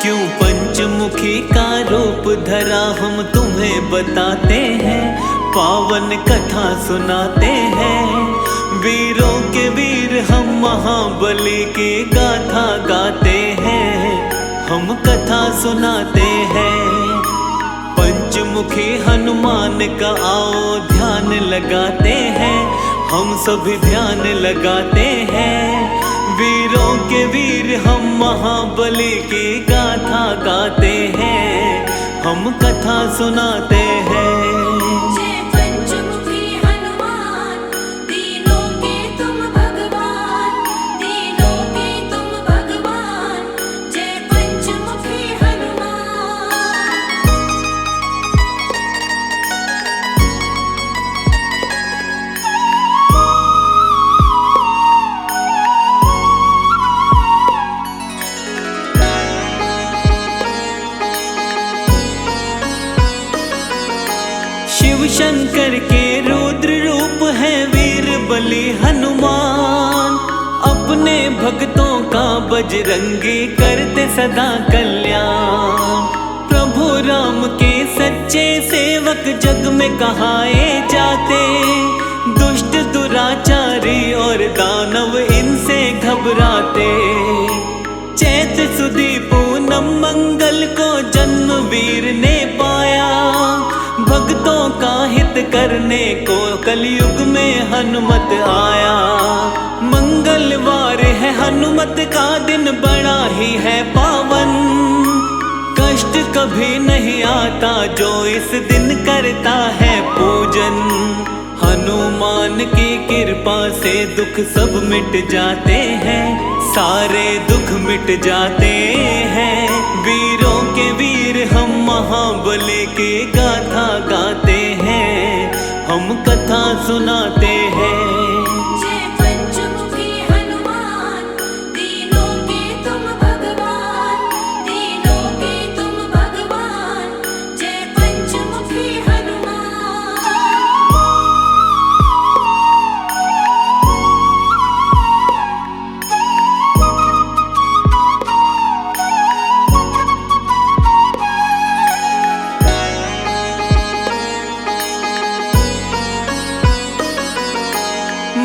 क्यों पंचमुखी का रूप धरा हम तुम्हें बताते हैं, पावन कथा सुनाते हैं। वीरों के वीर हम महाबली की गाथा गाते हैं, हम कथा सुनाते हैं। पंचमुखी हनुमान का आओ ध्यान लगाते हैं, हम सभी ध्यान लगाते हैं। वीरों के वीर हम महाबली की गाथा गाते हैं, हम कथा सुनाते हैं। जय पंचमुखी हनुमान, दीनों के तुम भगवान, दीनों के तुम भगवान। जय पंचमुखी हनुमान। शिव शंकर के रुद्र रूप है वीर बलि हनुमान, अपने भक्तों का बजरंगी करते सदा कल्याण। प्रभु राम के सच्चे सेवक जग में कहाए जाते, दुष्ट दुराचारी और दानव इनसे घबराते। चैत सुदी पूनम मंगल को जन्म वीर ने पाया, भक्तों का हित करने को कलयुग में हनुमत आया। मंगलवार है हनुमत का दिन, बड़ा ही है पावन, कष्ट कभी नहीं आता जो इस दिन करता है पूजन। हनुमान की कृपा से दुख सब मिट जाते हैं, सारे दुख मिट जाते हैं। वीरों के वीर हम महाबली की गाथा गाते हैं, हम कथा सुनाते हैं। जय पंचमुखी हनुमान, दीनों के तुम भगवान, दीनों के तुम भगवान। जय पंचमुखी हनुमान।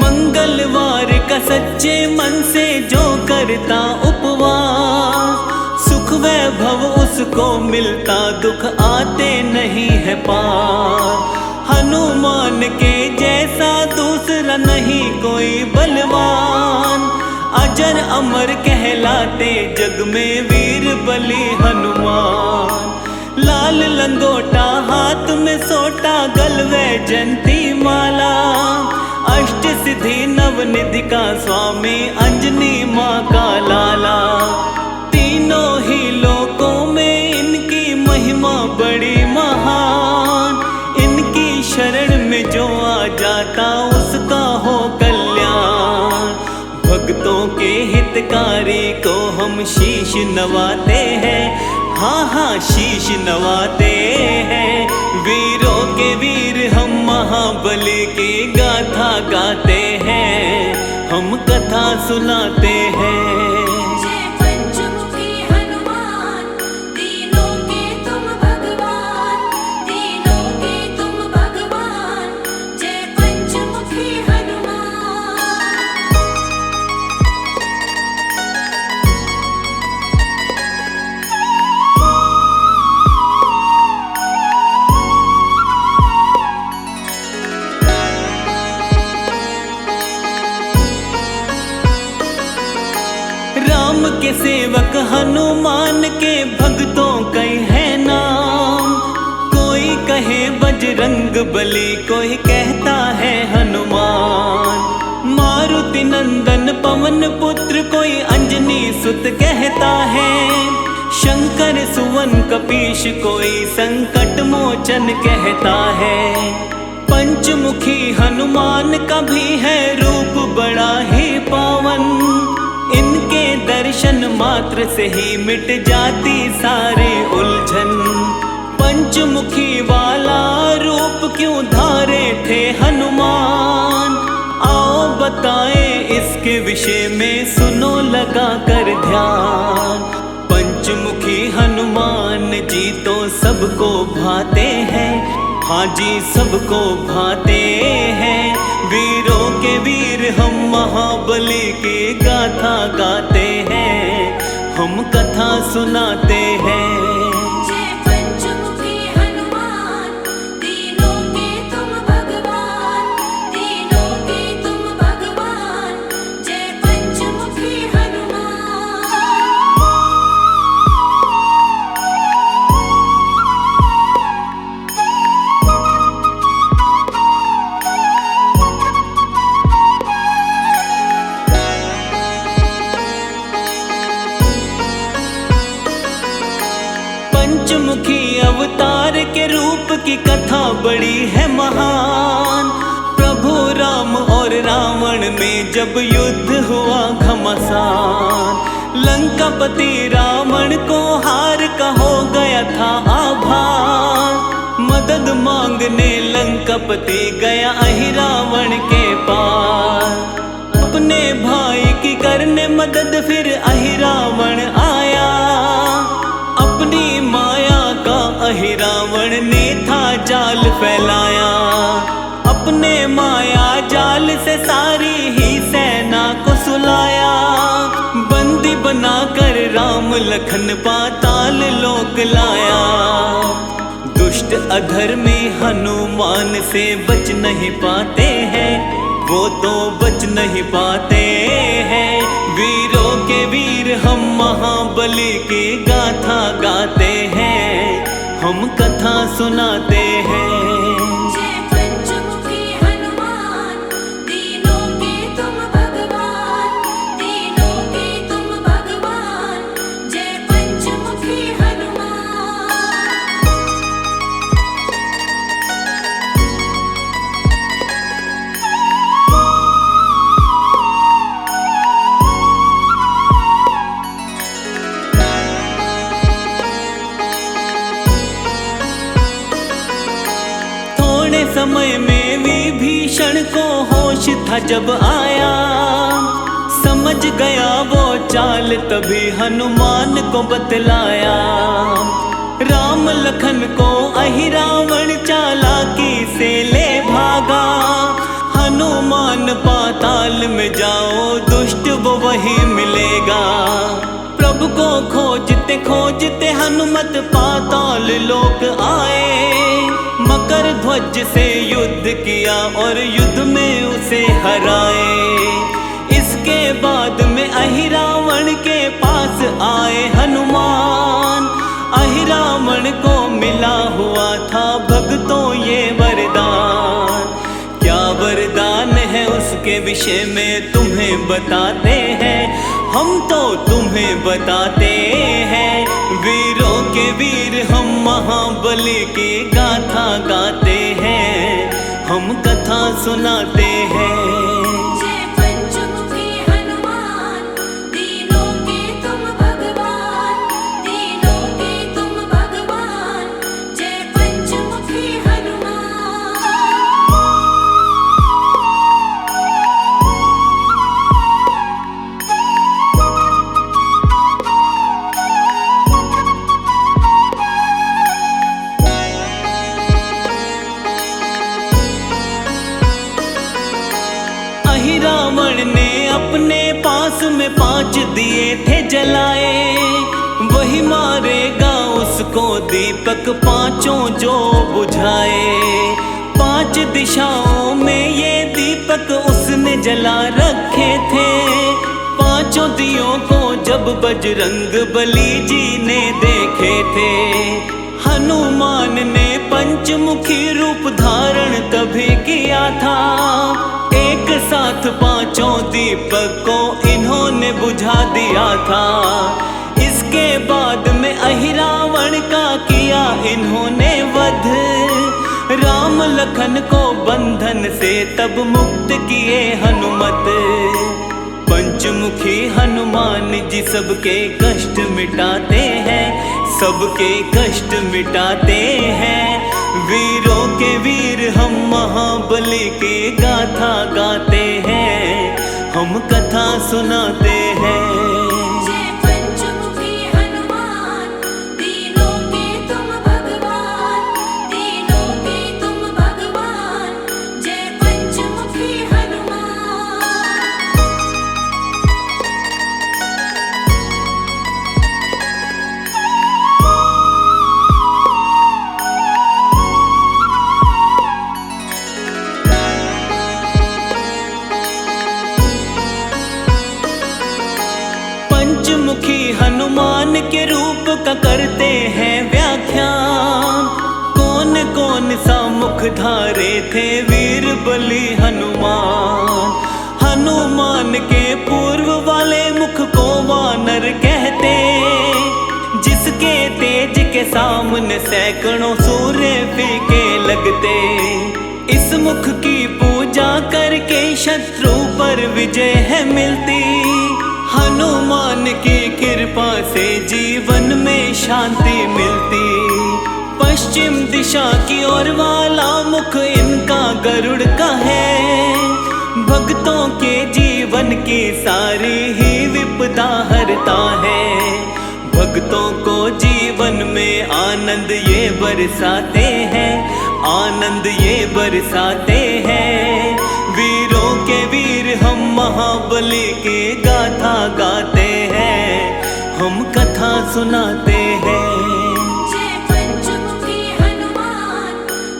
मंगलवार का सच्चे मन से जो करता उपवास, सुख वैभव उसको मिलता, दुख आते नहीं है पार। हनुमान के जैसा दूसरा नहीं कोई बलवान, अजर अमर कहलाते जग में वीर बलि हनुमान। लाल लंगोटा हाथ में सोटा, गलवे जंती माला, अष्ट सिद्धि नवनिधि का स्वामी, अंजनी माँ का लाला। तीनों ही लोकों में इनकी महिमा बड़ी महान, इनकी शरण में जो आ जाता उसका हो कल्याण। भक्तों के हितकारी को हम शीश नवाते हैं, हाँ हाँ शीश नवाते हैं। वीरों के वीर हम महाबली की गाथा गाते हैं, हम कथा सुनाते हैं। जय पंचमुखी हनुमान, दीनों के तुम भगवान, दीनों के तुम भगवान। जय पंचमुखी हनुमान। राम के सेवक हनुमान के भक्तों कई है नाम, कोई कहे बजरंग बली, कोई कहता है हनुमान। मारुति नंदन पवन पुत्र, कोई अंजनी सुत कहता है। शंकर सुवन कपीश, कोई संकट मोचन कहता है। पंचमुखी हनुमान का भी है रूप बड़ा ही पावन, इनके दर्शन मात्र से ही मिट जाती सारी उलझन। पंचमुखी वाला रूप क्यों धारे थे हनुमान, आओ बताएं उसके विषय में सुनो लगा कर ध्यान। पंचमुखी हनुमान जी तो सबको भाते हैं, हाँ जी सबको भाते हैं। वीरों के वीर हम महाबली की गाथा गाते हैं, हम कथा सुनाते हैं। जय पंचमुखी हनुमान, तीनों के तुम भगवान, तीनों के तुम भगवान। जय पंचमुखी हनुमान। पंचमुखी अवतार के रूप की कथा बड़ी है महान। प्रभु राम और रावण में जब युद्ध हुआ घमासान, लंकापति रावण को हार का हो गया था आभार। मदद मांगने लंकापति गया अहिरावण के पास, अपने भाई की करने मदद फिर अहिरावण आया। अपनी माया का अहिरावण ने था जाल फैलाया, अपने माया जाल से सारी ही सेना को सुलाया। बंदी बनाकर राम लखन पाताल लोक लाया। दुष्ट अधर्मी हनुमान से बच नहीं पाते हैं, वो तो बच नहीं पाते हैं। वीरों के वीर हम महाबली की गाथा गाते हैं, हम कथा सुनाते हैं। जय पंचमुखी हनुमान, तीनों के तुम भगवान, तीनों के तुम भगवान। जय पंचमुखी हनुमान। थोड़े समय में विभीषण को होश था जब आया, समझ गया वो चाल तभी हनुमान को बतलाया। राम लखन को अहिरावण चालाकी से ले भागा। हनुमान पाताल में जाओ दुष्ट वो वही मिलेगा। प्रभु को खोजते खोजते हनुमत पाताल लोक आए। मकर ध्वज से युद्ध किया और युद्ध में उसे हराए। इसके बाद में अहिरावण के पास आए हनुमान। अहिरावण को मिला हुआ था भक्तों ये वरदान। क्या वरदान है उसके विषय में तुम्हें बताते हैं, हम तो तुम्हें बताते हैं। वीरों के वीर हम महाबली की गाथा गाते हैं, हम कथा सुनाते हैं। जय पंचमुखी हनुमान, तीनों के तुम भगवान, तीनों के तुम भगवान। जय पंचमुखी हनुमान। अहिरावण ने अपने पास में 5 दिए थे जलाए। वही मारेगा उसको दीपक पांचों जो बुझाए। 5 दिशाओं में ये दीपक उसने जला रखे थे। पांचों दियों को जब बजरंग बली जी ने देखे थे। हनुमान ने पंचमुखी रूप धारण तभी किया था। एक साथ 5 दीपक को इन्होंने बुझा दिया था। इसके बाद में अहिरावण का किया इन्होंने वध। राम लखन को बंधन से तब मुक्त किए हनुमत। पंचमुखी हनुमान जी सबके कष्ट मिटाते हैं, सबके कष्ट मिटाते हैं। वीरों के वीर हम महाबली की गाथा गाते हैं, हम कथा सुनाते हैं। जय पंचमुखी हनुमान, दीनों के तुम भगवान, दीनों के तुम भगवान, जय पंचमुखी हनुमान। पंचमुखी हनुमान के रूप का करते हैं व्याख्यान। कौन कौन सा मुख धारे थे वीर बलि हनुमान। हनुमान के पूर्व वाले मुख को वानर कहते, जिसके तेज के सामने सैकड़ों सूर्य फीके लगते। इस मुख की पूजा करके शत्रु पर विजय है मिलती। हनुमान की कृपा से जीवन में शांति मिलती। पश्चिम दिशा की ओर वाला मुख इनका गरुड़ का है। भक्तों के जीवन की सारी ही विपदा हरता है। भक्तों को जीवन में आनंद ये बरसाते हैं, आनंद ये बरसाते हैं। वीरों के वीर हम महाबली की गाथा गाते हैं, हम कथा सुनाते हैं। जय पंचमुखी हनुमान,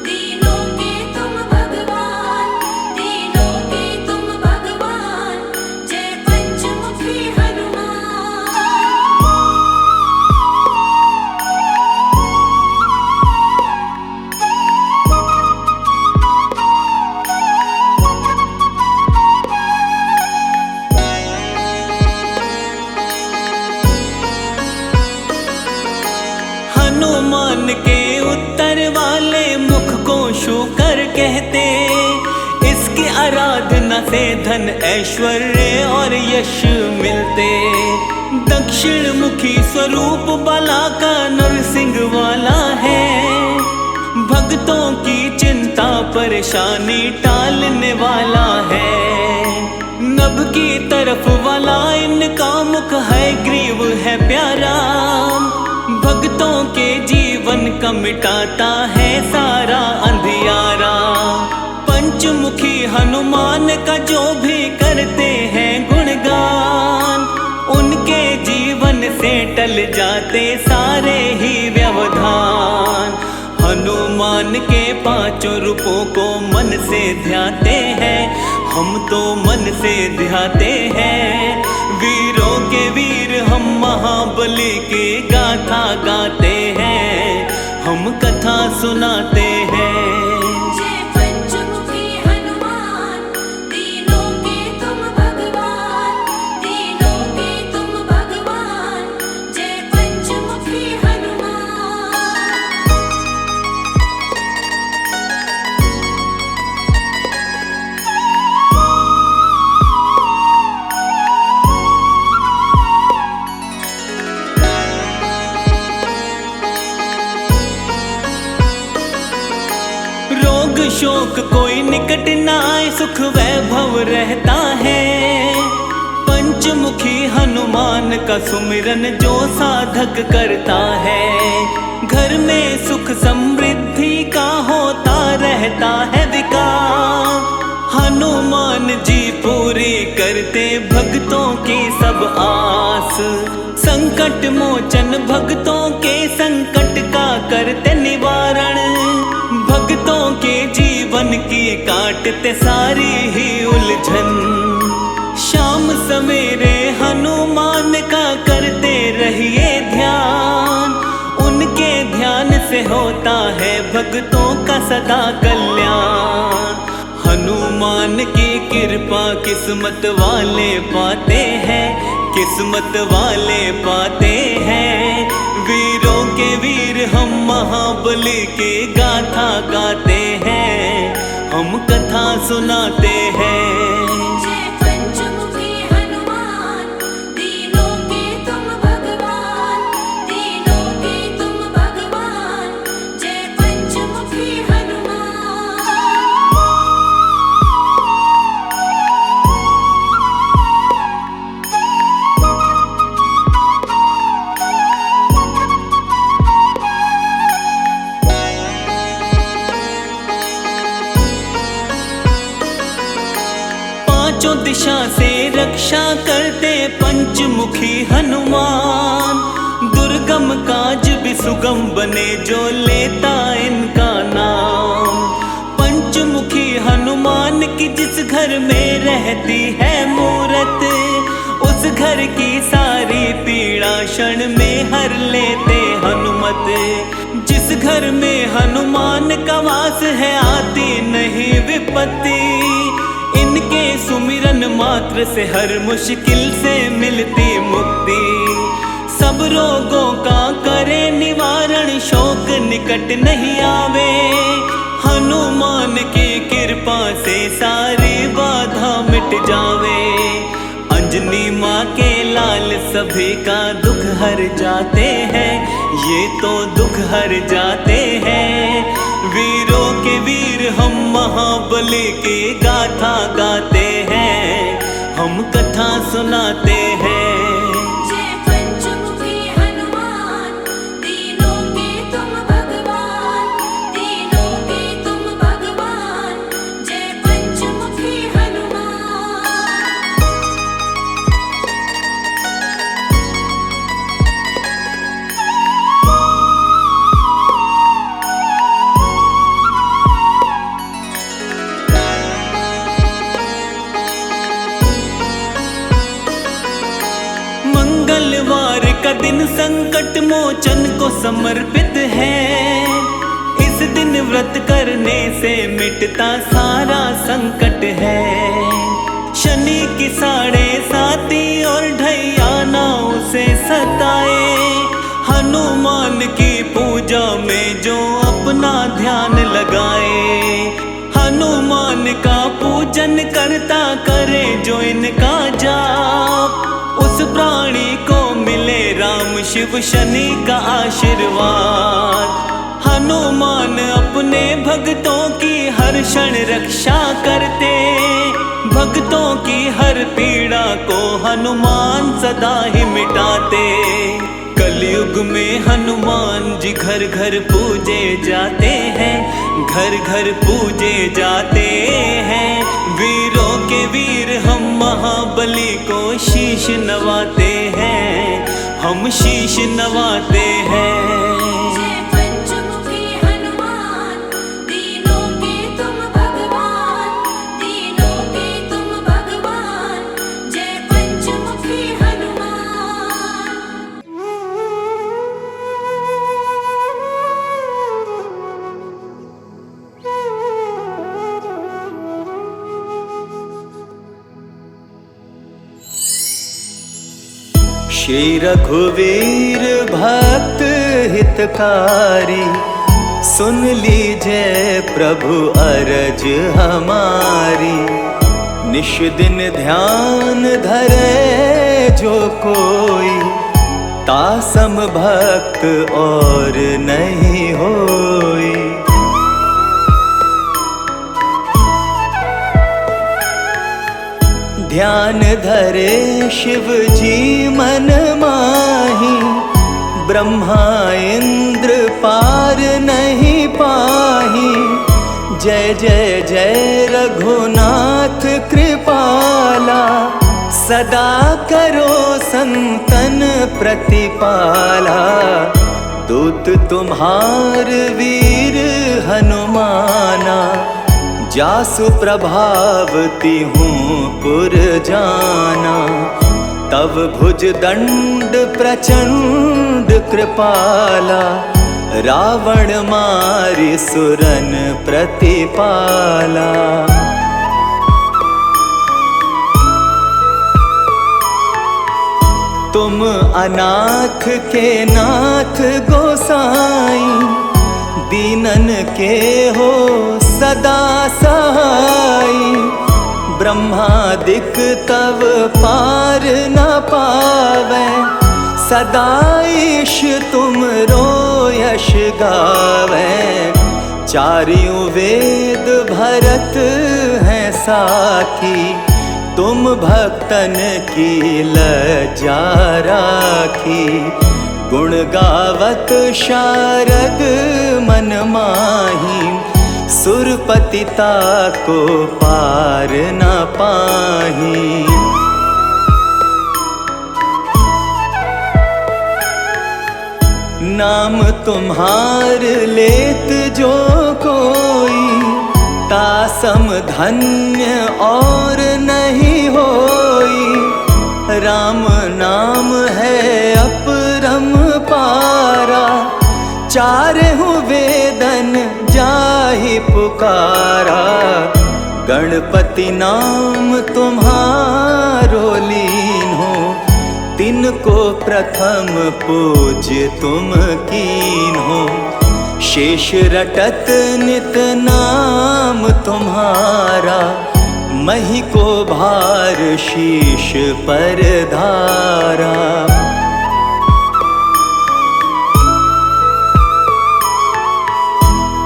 दीनों के तुम भगवान, दीनों के तुम भगवान, जय पंचमुखी हनुमान। हनुमान के उत्तर वाले मुख को शूकर कहते। इसकी आराधना से धन ऐश्वर्य और यश मिलते। दक्षिण मुखी स्वरूप बाला का नरसिंह वाला है। भक्तों की चिंता परेशानी टालने वाला है। नभ की तरफ वाला इनका मुख है, ग्रीव है प्यारा। भक्तों के जीवन का मिटाता है सारा अंधियारा। पंचमुखी हनुमान का जो भी करते हैं गुणगान, उनके जीवन से टल जाते सारे ही व्यवधान। हनुमान के पांचों रूपों को मन से ध्याते हैं, हम तो मन से ध्याते हैं। वीरों के वीर हम महाबली की गाथा गाते हैं, हम कथा सुनाते हैं। जय पंचमुखी हनुमान, दीनों के तुम भगवान, दीनों के तुम भगवान, जय पंचमुखी हनुमान। रोग शोक कोई निकट न आए, सुख वैभव रहता है। पंचमुखी हनुमान का सुमिरन जो साधक करता है, घर में सुख समृद्धि का होता रहता है विकास। हनुमान जी पूरी करते भक्तों की सब आस। संकट मोचन भक्तों के संकट का करते निवारण। भक्तों के जीवन की काटते सारी ही उलझन। शाम सवेरे हनुमान का करते रहिए ध्यान। उनके ध्यान से होता है भक्तों का सदा कल्याण। हनुमान की कृपा किस्मत वाले पाते हैं, किस्मत वाले पाते हैं। वीरों के वीर हम महाबली की गाथा गाते हैं, हम कथा सुनाते हैं। जय पंचमुखी हनुमान, दीनों के तुम भगवान, दीनों के तुम भगवान, जय पंचमुखी हनुमान। से रक्षा करते पंचमुखी हनुमान। दुर्गम काज भी सुगम बने जो लेता इनका नाम। पंचमुखी हनुमान की जिस घर में रहती है मूरत, उस घर की सारी पीड़ा क्षण में हर लेते हनुमत। जिस घर में हनुमान का वास है आती नहीं विपत्ति, इनके सुमिरन मात्र से हर मुश्किल से मिलती मुक्ति। सब रोगों का करे निवारण, शोक निकट नहीं आवे। हनुमान की कृपा से सारी बाधा मिट जावे। अंजनी माँ के लाल सभी का दुख हर जाते हैं, ये तो दुख हर जाते हैं। वीरों के वीर हम महाबली की गाथा गाते हैं, हम कथा सुनाते हैं। जय पंचमुखी हनुमान, तीनों के तुम भगवान, तीनों के तुम भगवान। जय पंचमुखी हनुमान। मंगलवार का दिन संकट मोचन को समर्पित है। इस दिन व्रत करने से मिटता सारा संकट है। शनि की 7.5 और ढैया ना उसे सताए। हनुमान की पूजा में जो अपना ध्यान लगाए, हनुमान का पूजन करता करे जो इनका जाप, उस प्राणी को मिले राम शिव शनि का आशीर्वाद। हनुमान अपने भक्तों की हर क्षण रक्षा करते, भक्तों की हर पीड़ा को हनुमान सदा ही मिटाते। कलयुग में हनुमान जी घर घर पूजे जाते हैं, घर घर पूजे जाते हैं। वीरों के वीर हम महाबली को शीश नवाते हैं, हम शीश नवाते हैं। जय पंचमुखी हनुमान, तीनों के तुम भगवान, तीनों के तुम भगवान। जय पंचमुखी हनुमान। श्री रघुवीर भक्त हितकारी, सुन लीजिए प्रभु अरज हमारी। निश दिन ध्यान धरे जो कोई, तासम भक्त और नहीं होई। ध्यान धरे शिव जी मन माही, ब्रह्मा इंद्र पार नहीं पाही। जय जय जय रघुनाथ कृपाला, सदा करो संतन प्रतिपाला। दूत तुम्हार वीर हनुमाना, जासु प्रभावती हूँ पुर जाना। तव भुज दंड प्रचंड कृपाला, रावण मारि सुरन प्रतिपाला। तुम अनाथ के नाथ गोसाई, दीनन के हो सदा सहाई। ब्रह्मादिक तव पार न पावै, सदा ईश तुम रो यश गावै। चारियों वेद भरत हैं साखी, तुम भक्तन की लज्जा राखी। गुण गावत शारद मन माही, सुरपतिता को पार न पाही। नाम तुम्हार लेत जो कोई, तासम धन्य और नहीं होई। राम नाम है अपरम पारा, चारहु वेदन जाहि पुकारा। गणपति नाम तुम्हारो लीन हो, तिनको प्रथम पूज्य तुम कीन हो। शेष रटत नित नाम तुम्हारा, मही को भार शीश पर धारा।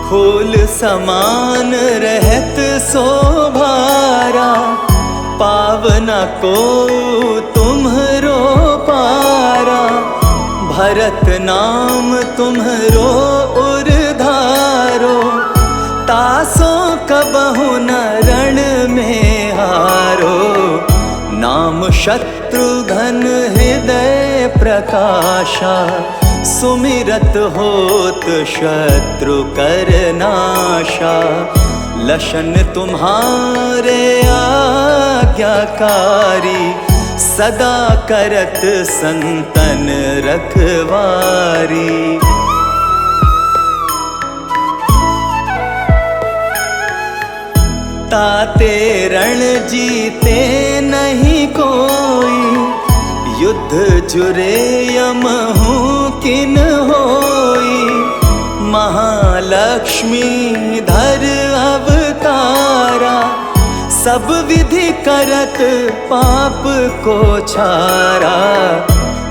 फूल समान रहत शोभारा, पावना को तुम्हरो पारा। भरत नाम तुम्हरो उरधारो, तासो कबहु न रण में हारो। नाम शत्रुघ्न हृदय प्रकाशा, सुमिरत होत शत्रु कर नाशा। लशन तुम्हारे आज्ञाकारी, सदा करत संतन रखवारी। ताते रण जीते नहीं कोई, युद्ध जुरे यमहु किन होई। महालक्ष्मी धर अवतारा, सब विधि करत पाप को छारा।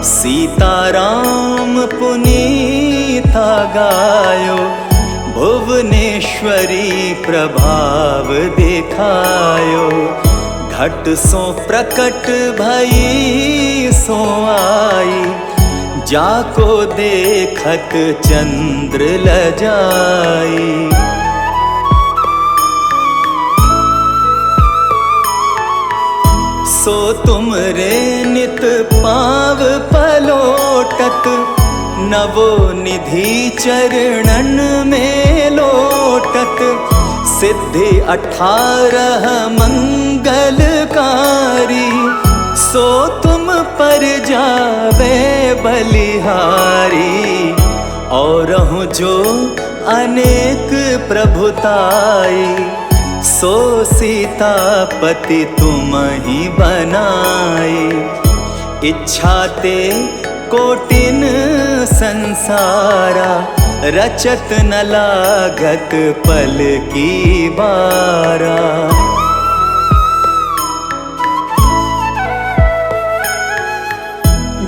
सीताराम पुनीता गायो, भुवनेश्वरी प्रभाव दिखायो। घट सो प्रकट भई सो आई, जाको देखत चंद्र लजाई। सो तुम रे नित पाव पलोटत, नवो निधि चरणन में लोटत। सिद्धि 18 मंगलकारी, सो तुम पर जावे बलिहारी। और जो अनेक प्रभुताई, सो सीतापति तुम ही बनाई। इच्छा ते कोटिन संसारा, रचत न लागत पल की बारा।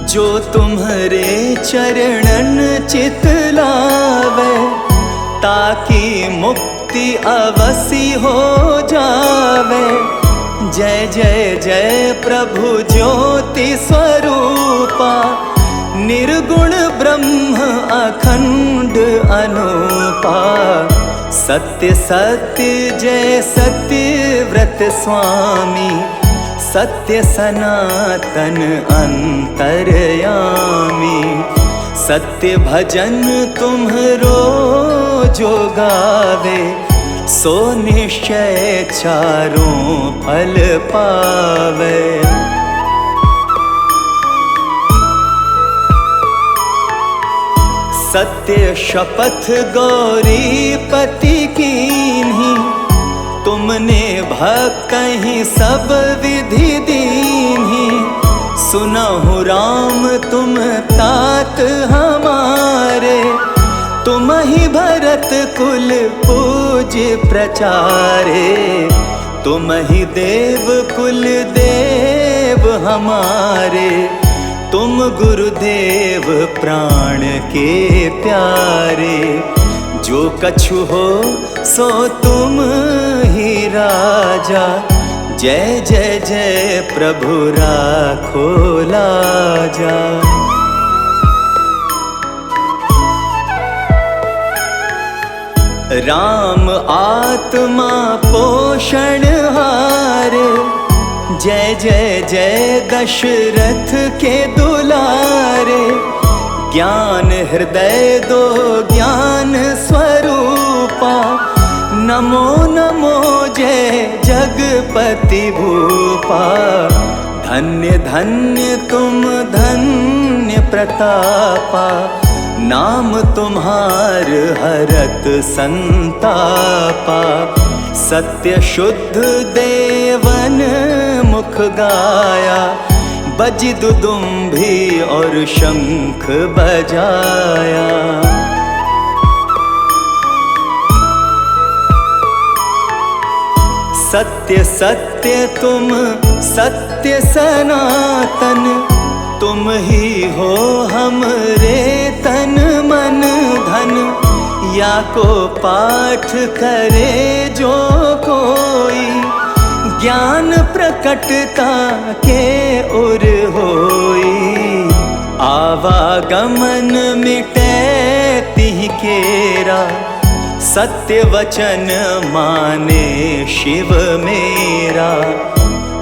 जो तुम्हारे चरणन चित लावे, ताकि मुक्ति अवसी हो जावे। जय जय जय प्रभु ज्योति स्वरूपा, निर्गुण ब्रह्म अखंड अनूपा। सत्य सत्य जय सत्य व्रत स्वामी, सत्य सनातन अंतर्यामी। सत्य भजन तुम्हरो जो गावे, सो निश्चय चारों फल पावे। सत्य शपथ गौरीपति कीन्ही, तुमने भक्तहि सब विधि दीन्ही। सुनहु राम तुम तात हमारे, तुम ही भरत कुल पूज्य प्रचारे। तुम ही देव कुल देव हमारे, तुम गुरुदेव प्राण के प्यारे। जो कछु हो सो तुम ही राजा, जय जय जय प्रभु राखो लाजा। राम आत्मा पोषणहार, जय जय जय दशरथ के दुलारे। ज्ञान हृदय दो ज्ञान स्वरूपा, नमो नमो जय जगपति भूपा। धन्य धन्य तुम धन्य प्रतापा, नाम तुम्हार हरत संतापा। सत्य शुद्ध देवन मुख गाया, बजि दुदुम्भी और शंख बजाया। सत्य सत्य तुम सत्य सनातन, तुम ही हो हमरे तन मन धन। या को पाठ करे जो कोई, ज्ञान प्रकटता के उर होई। आवागमन मिटे तिहि केरा, सत्य वचन माने शिव मेरा।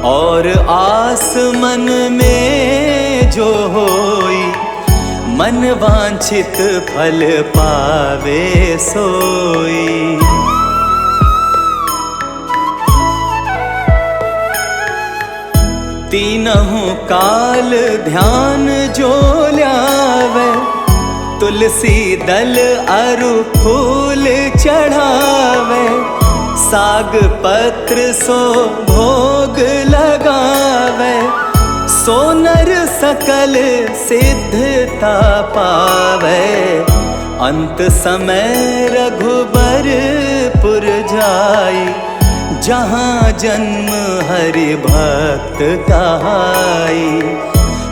और आस मन में जो होई, मन वांछित फल पावे सोई। तीनहु काल ध्यान जो ल्यावे, तुलसी दल अरु फूल चढ़ावे। साग पत्र सो भोग लगावे, सो नर सकल सिद्धता पावे। अंत समय रघुबरपुर जाई, जहाँ जन्म हरि भक्त कहाई।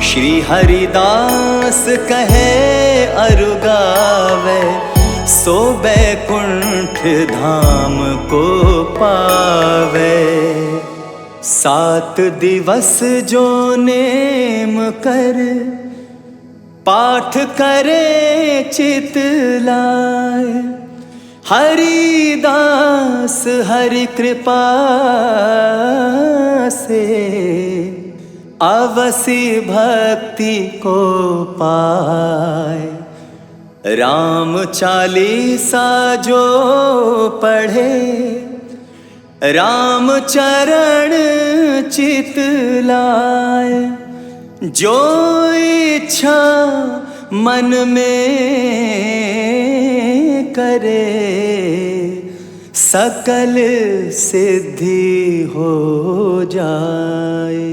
श्री हरिदास कहे अरु गावे, सो बैकुंठ धाम को पावे। 7 दिवस जो नेम कर, पाठ करे चित लाए। हरिदास हरि कृपा से, अवसि भक्ति को पाए। राम चालीसा जो पढ़े, राम चरण चित लाए। जो इच्छा मन में करे, सकल सिद्धि हो जाए।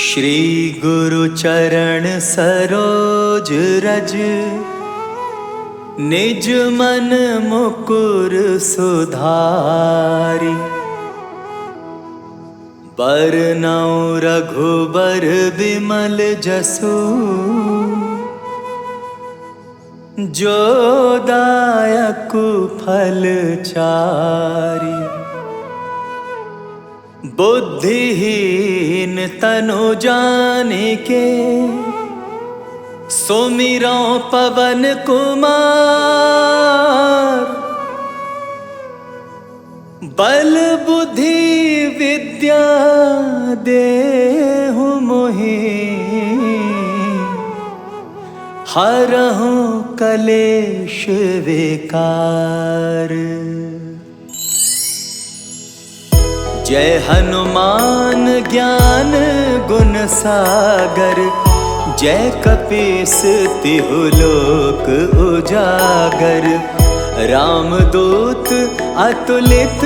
श्री गुरु चरण सरोज रज, निज मन मुकुर सुधारी। बरनउँ रघुबर विमल जसु, जो दायक फल चारी। बुद्धिहीन तनु जानिके, सुमिरौ पवन कुमार। बल बुद्धि विद्या देहु मोहि, हरहु कलेश विकार। जय हनुमान ज्ञान गुण सागर, जय कपीस तिहु लोक उजागर। रामदूत अतुलित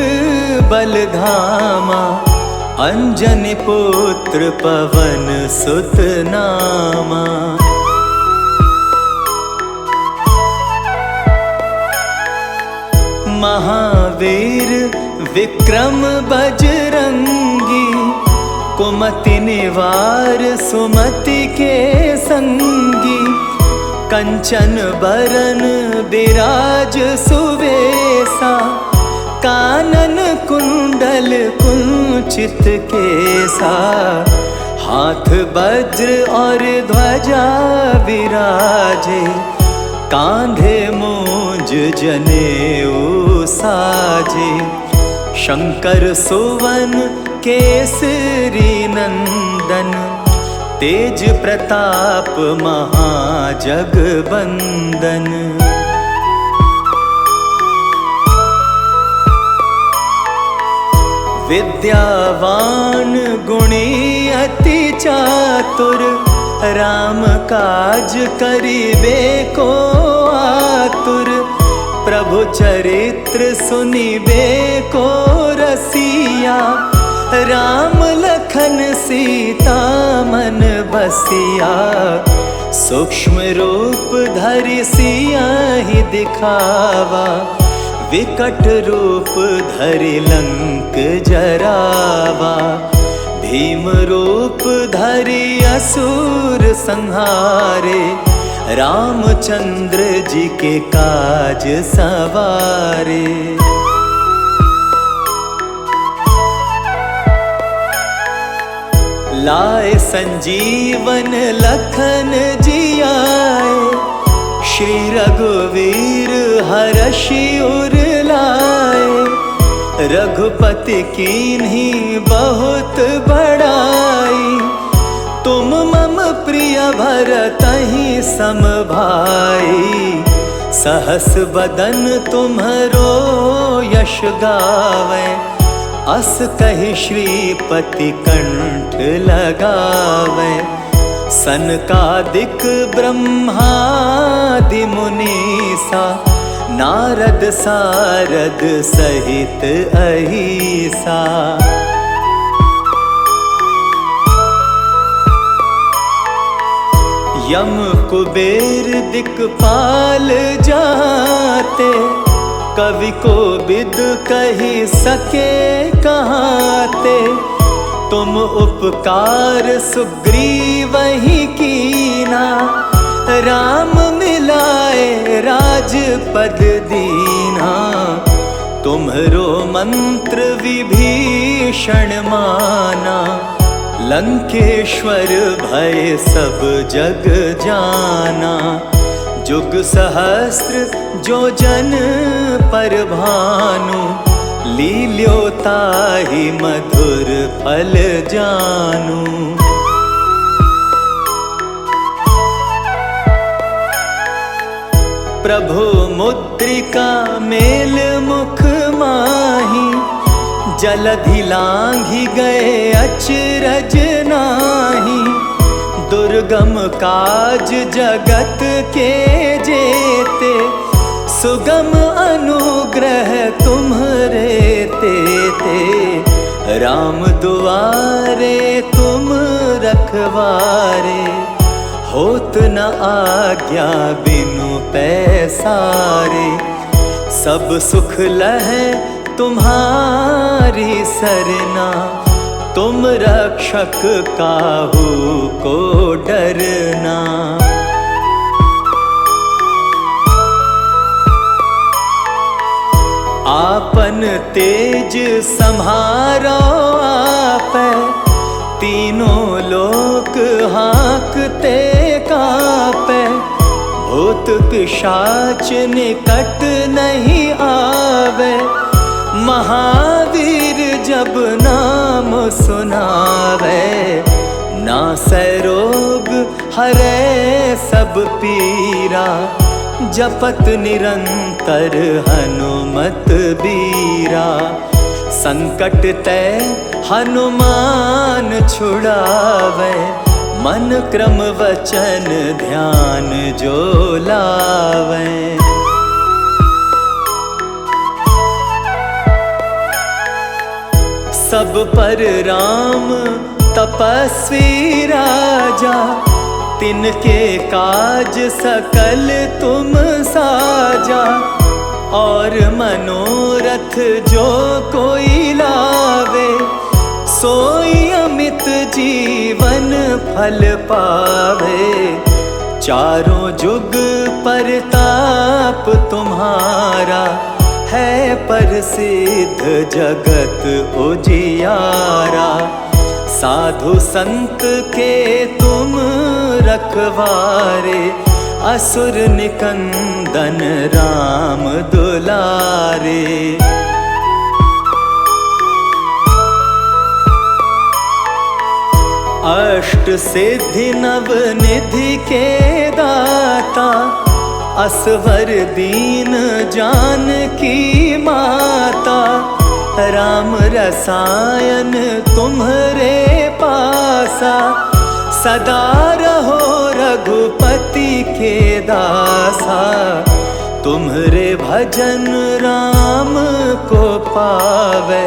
बल धामा, अंजनी पुत्र पवन सुत नामा। महावीर विक्रम बजरंगी, कुमति निवार सुमति के संगी। कंचन बरन बिराज सुवेसा, कानन कुंडल कुंचित केसा, हाथ वज्र और ध्वजा विराजे, कांधे मूंज जनेऊ साजे। शंकर सुवन केसरी नंदन, तेज प्रताप महाजगबंदन। विद्यावान गुणी अति चातुर, राम काज करिबे को आतुर। प्रभु चरित्र सुनिबे को रसिया, राम लखन सीता मन बसिया। सूक्ष्म रूप धरि सियाहि दिखावा, विकट रूप धरि लंक जरावा। भीम रूप धरि असुर संहारे, रामचंद्र जी के काज सवारे। लाए संजीवन लखन जियाए, श्री रघुवीर हरषि उर लाए। रघुपति कीन्ही बहुत बड़ाई, तुम मम प्रिय भरतहि सम भाई। सहस बदन तुम्हरो यश गावै, अस कहि श्रीपति कंठ लगावै। सनकादिक ब्रह्मादि मुनीसा, नारद सारद सहित अहिसा। यम कुबेर दिक्पाल जाते, कवि को बिद कही सके कहाते। तुम उपकार सुग्रीवहि कीना, राम मिलाए राजपद दीना। तुम्हरो मंत्र विभीषण माना, लंकेश्वर भय सब जग जाना। जुग सहस्त्र जो जन पर भानु, लील्यो ताहि मधुर फल जानू। प्रभु मुद्रिका मेल मुख माही, जलधि लांघि गए अचरज नाही। दुर्गम काज जगत के जेते, सुगम अनुग्रह तुम्हरे तेते। राम दुआरे तुम रखवारे, होत न आज्ञा बिनु पैसारे। सब सुख लहै तुम्हारी सरना, तुम रक्षक काहू को डरना। आपन तेज सम्हारो आपै, तीनों लोक हाँकते कापै। भूत पिशाच निकट नहीं आवे, महावीर जब नाम सुनावे। नासै रोग हरै सब पीरा, जपत निरंतर हनुमत बीरा। संकट ते हनुमान छुड़ावे, मन क्रम वचन ध्यान जो लावे। सब पर राम तपस्वी राजा, तिनके काज सकल तुम साजा। और मनोरथ जो कोई लावे, सोई अमित जीवन फल पावे। चारों जुग परताप तुम्हारा, है प्रसिद्ध जगत उजियारा। साधु संत के तुम रखवारे, असुर निकंदन राम दुलारे। अष्ट सिद्धि नव निधि के दाता, असवर दीन जानकी माता। राम रसायन तुम्हरे पासा, सदा रहो रघुपति के दासा। तुम्हरे भजन राम को पावे,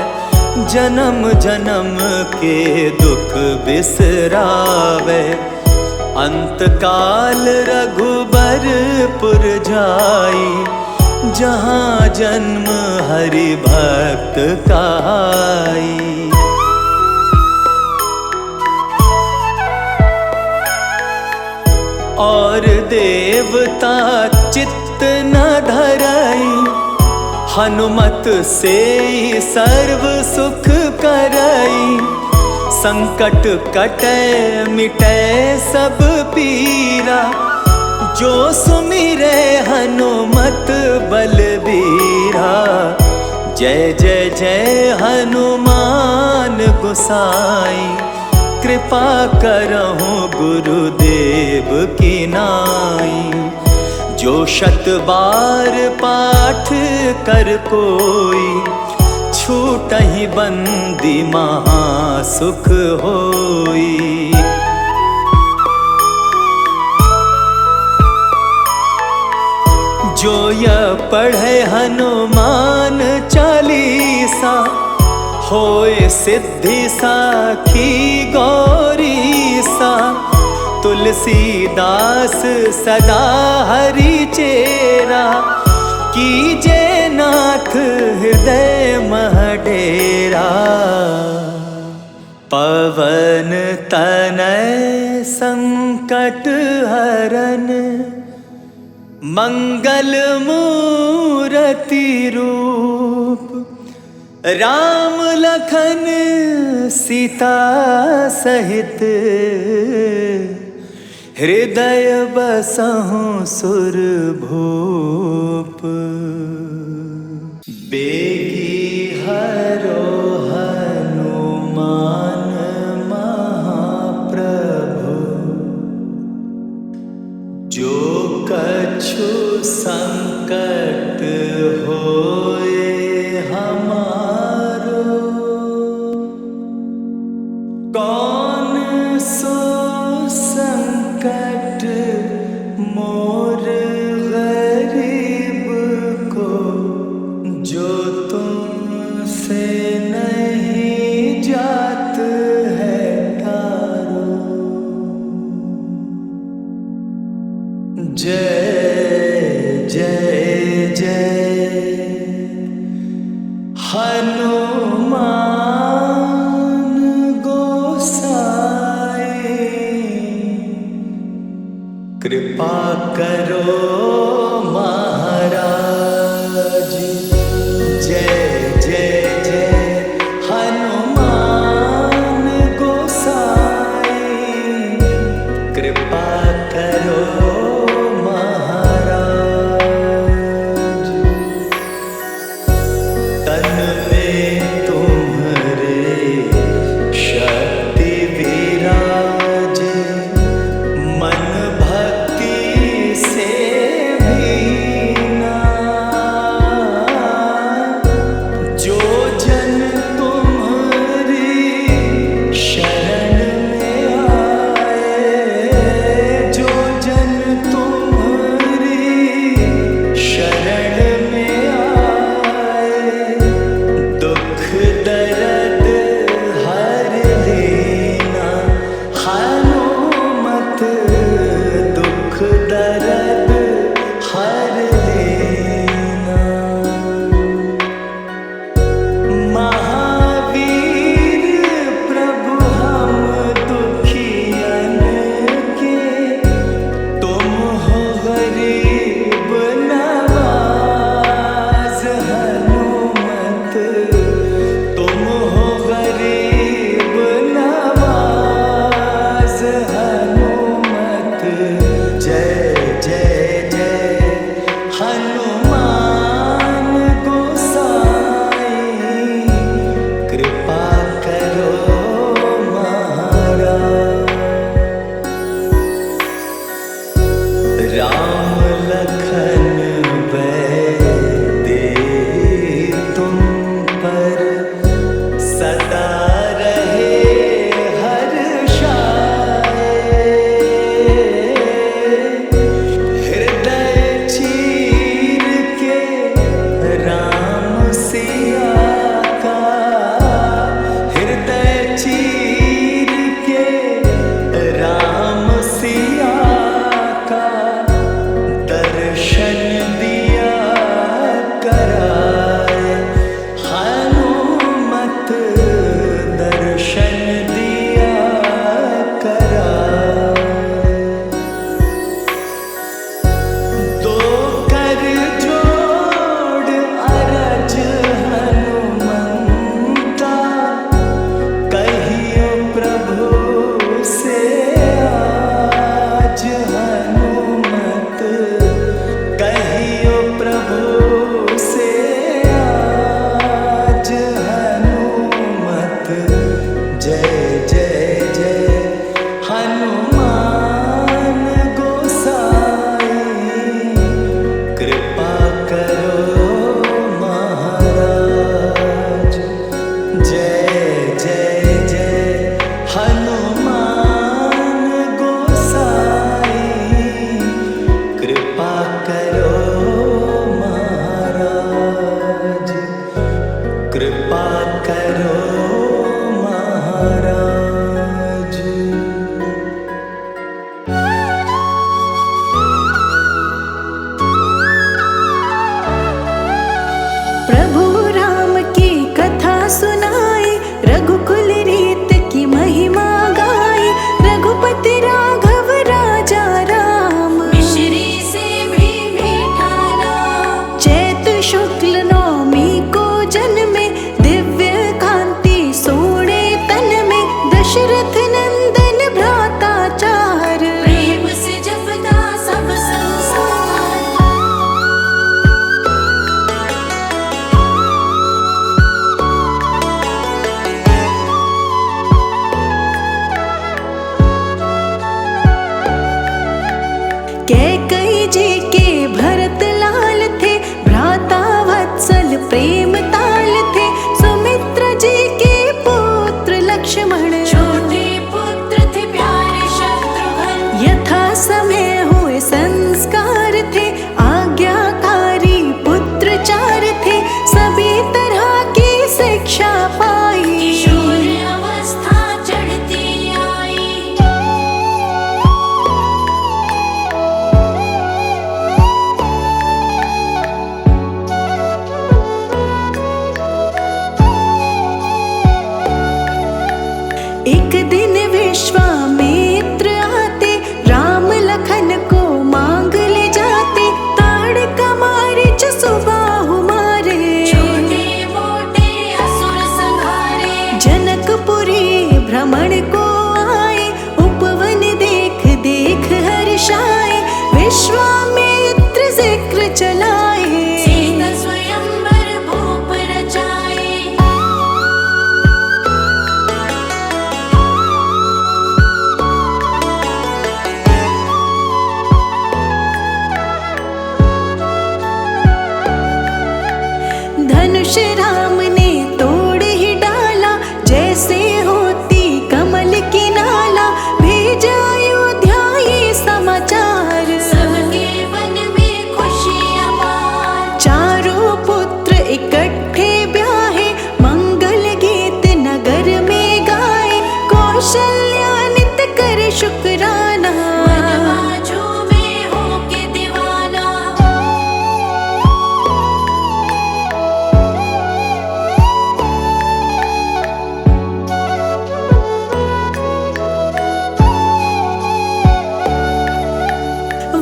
जन्म जन्म के दुख बिसरावे। अंत काल रघुबरपुर जाई, जहाँ जन्म हरि भक्त कहाई। और देवता चित्त न धरई, हनुमत से सर्व सुख करई। संकट कटे मिटे सब पीरा, जो सुमिरे हनुमत बलबीरा। जय जय जय हनुमान गोसाई, कृपा करहु गुरुदेव की नाई। जो शत बार पाठ कर कोई, छूटहि बंदी महा सुख होई। जो यह पढ़े हनुमान चालीसा, होए सिद्धि साखी गौरीसा। तुलसीदास सदा हरि चेरा, कीजे नाथ हृदय मह डेरा। पवन तनय संकट हरन, मंगल मूरति रूप। राम लखन सीता सहित, हृदय बसहु सुरभूप। बेगी हरो हनुमान महाप्रभु, जो कछु संकट होए हमारो। कौन सो संकट मोर गरीब को शुक्ल नवमी को जन्मे, दिव्य कांति सोने तन में, दशरथ नंदन भ्राता चार, प्रेम से जपता सब संसार। कैकेयी जी के भरत लाल थे, भ्राता वत्सल प्रेम ताल थे। सुमित्रा जी के पुत्र लक्ष्मण, छोटे पुत्र थे प्यारे शत्रुघ्न। यथा समय हुए संस्कार थे, आज्ञाकारी पुत्र चार थे। सभी तरह की शिक्षा पाई, किशोर अवस्था चढ़ती आई। एक दिन विश्वामित्र आते, राम लखन को मांग ले जाते। ताड़का मारीच सुबाहु मारे, छोटे मोटे असुर संहारे। जनकपुरी भ्रमण को आए, उपवन देख देख हर्षाए। विश्वामित्र जिक्र चलाए, सीता स्वयंवर भूप रचाए। धनुष राम ने तोड़ ही डाला, जैसे होती कमल की नाला। भेजा अयोध्या ये समाचार, सबके मन में खुशी अपार। चारों पुत्र इकट्ठे ब्याहे, मंगल गीत नगर में गाए। कौशल्या नित करे शुक्राना, मनवाजू में हो के दीवाना।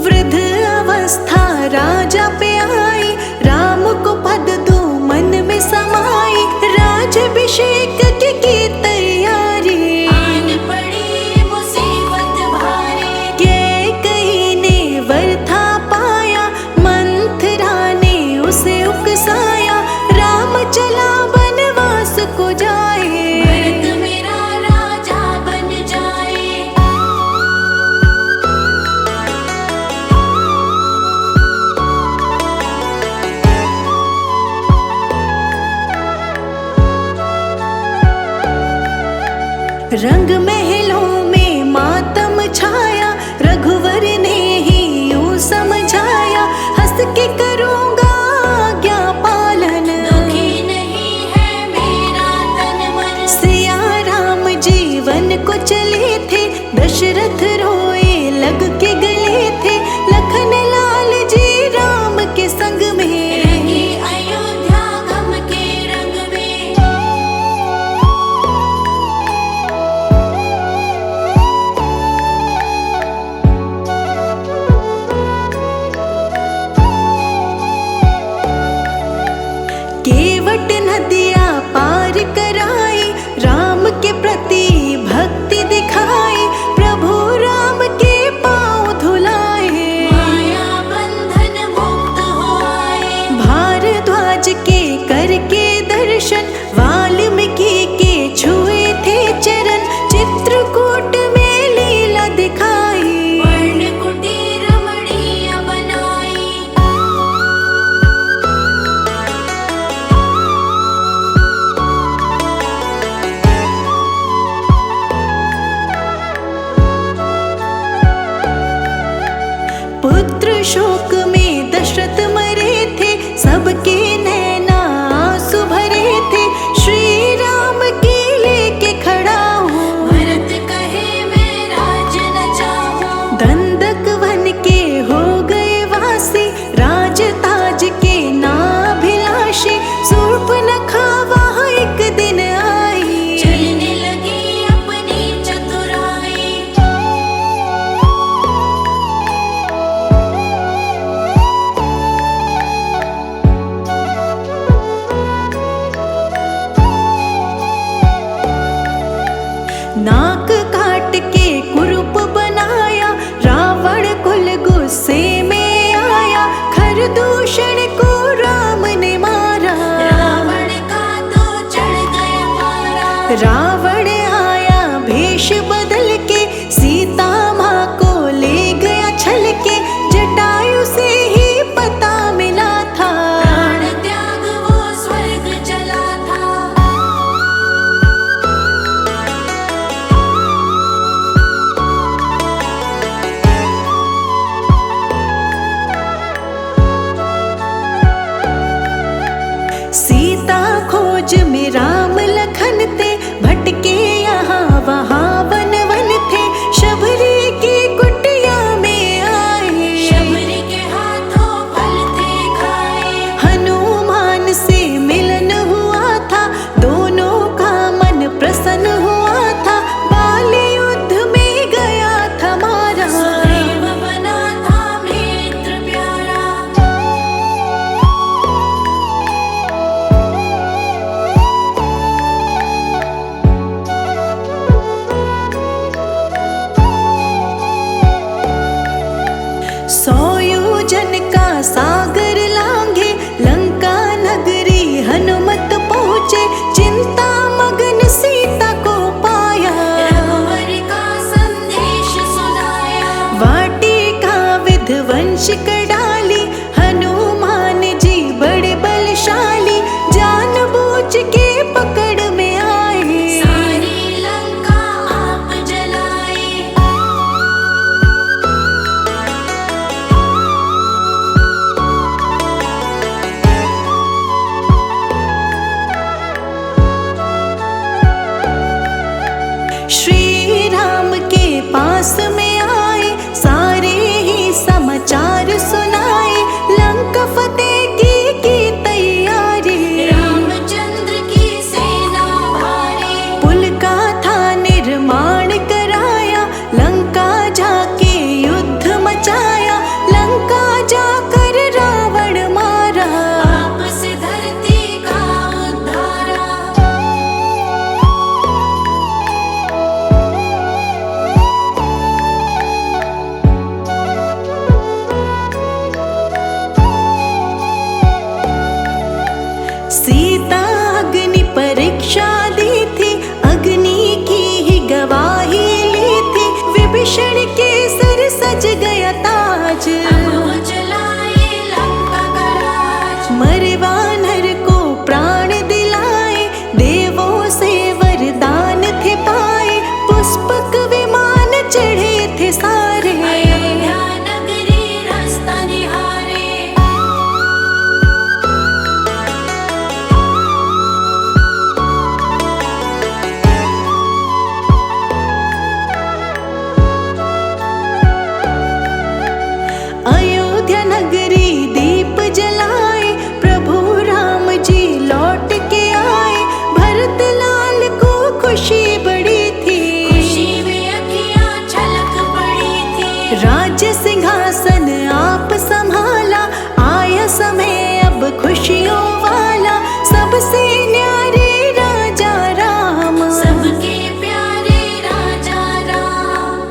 वृद्ध अवस्था राजा पे आई, राम को पद दो मन में समाई। राजाभिषेक की तैयारी, आन पड़ी मुसीबत भारी। कैकेयी ने वर था पाया, मंथरा ने उसे उकसाया। राम चला वनवास को जाए, भरत मेरा राजा बन जाए। रंग महलों में मातम छाया, रघुवर ने ही यूं समझाया। हंस के करूँगा आज्ञा पालन, दुखी नहीं है मेरा तन मन। सिया राम जीवन को चले थे, दशरथ रोए लग के गले थे। लखन लाल जी राम के संग में, रंगी अयोध्या गम के रंग में। रावण आया भेष बदल के, सीता माँ को ले गया छल के, जटायु से ही पता मिला था, प्राण त्याग वो स्वर्ग चला था। सीता खोज में राम लखन थे, भटके यहाँ वहाँ वन वन थे, शबरी की कुटिया में आए, शबरी के हाथों फल थे खाए, हनुमान से मिलन हुआ था, दोनों का मन प्रसन्न हुआ था, बाल युद्ध में गया था मारा, सुग्रीव बना था मित्र प्यारा। सौ योजन का सागर लांघे, लंका नगरी हनुमत पहुँचे, चिंता मगन सीता को पाया, रघुवर का संदेश सुनाया, वाटिका विध्वंस कर डाली, हनुमान जी बड़े बलशाली, जानबूझ के पकड़ में आए, सारी लंका आप जलाए। श्री राम के पास में आए, सारे ही समाचार सुनाए, लंका फतेह की तैयारी, रामचंद्र की सेना भारी, पुल का था निर्माण कराया, लंका जाके युद्ध मचाया, लंका जाकर रावण मारा, आपस धरती का उद्धारा। सीता अग्नि परीक्षा दी थी, अग्नि की ही गवाही ली थी, विभीषण के सर सज गया ताज, अब वो चलाए लंका का राज, मरे वानर को प्राण दिलाए, देवों से वरदान थे पाए, पुष्पक विमान चढ़े थे सारे, अयोध्या नगरी रास्ता निहारे। अयोध्या नगरी दीप जलाए, प्रभु राम जी लौट के आए, भरत लाल को खुशी बड़ी थी, खुशी में अखियाँ छलक पड़ी थी, राज्य सिंहासन आप संभाला, आया समय अब खुशियों वाला, सबसे न्यारे राजा राम, सबके प्यारे राजा राम।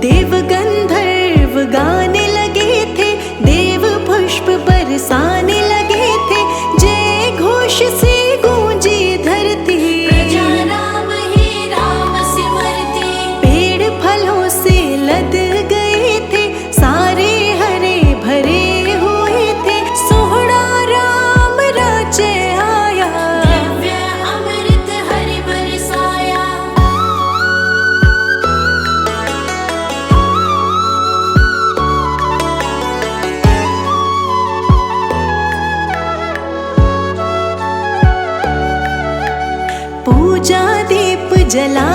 देव गंधर्व गाने लगे थे, देव पुष्प बरसाने लगे थे, जय घोष से गूंजी धरती, प्रजा राम ही राम सिमरती, पेड़ फलों से लद गए थे, सारे हरे भरे हुए थे, सोहरा राम राज्य आया, दिव्य अमृत हरि बरसाया। पूजा दीप जला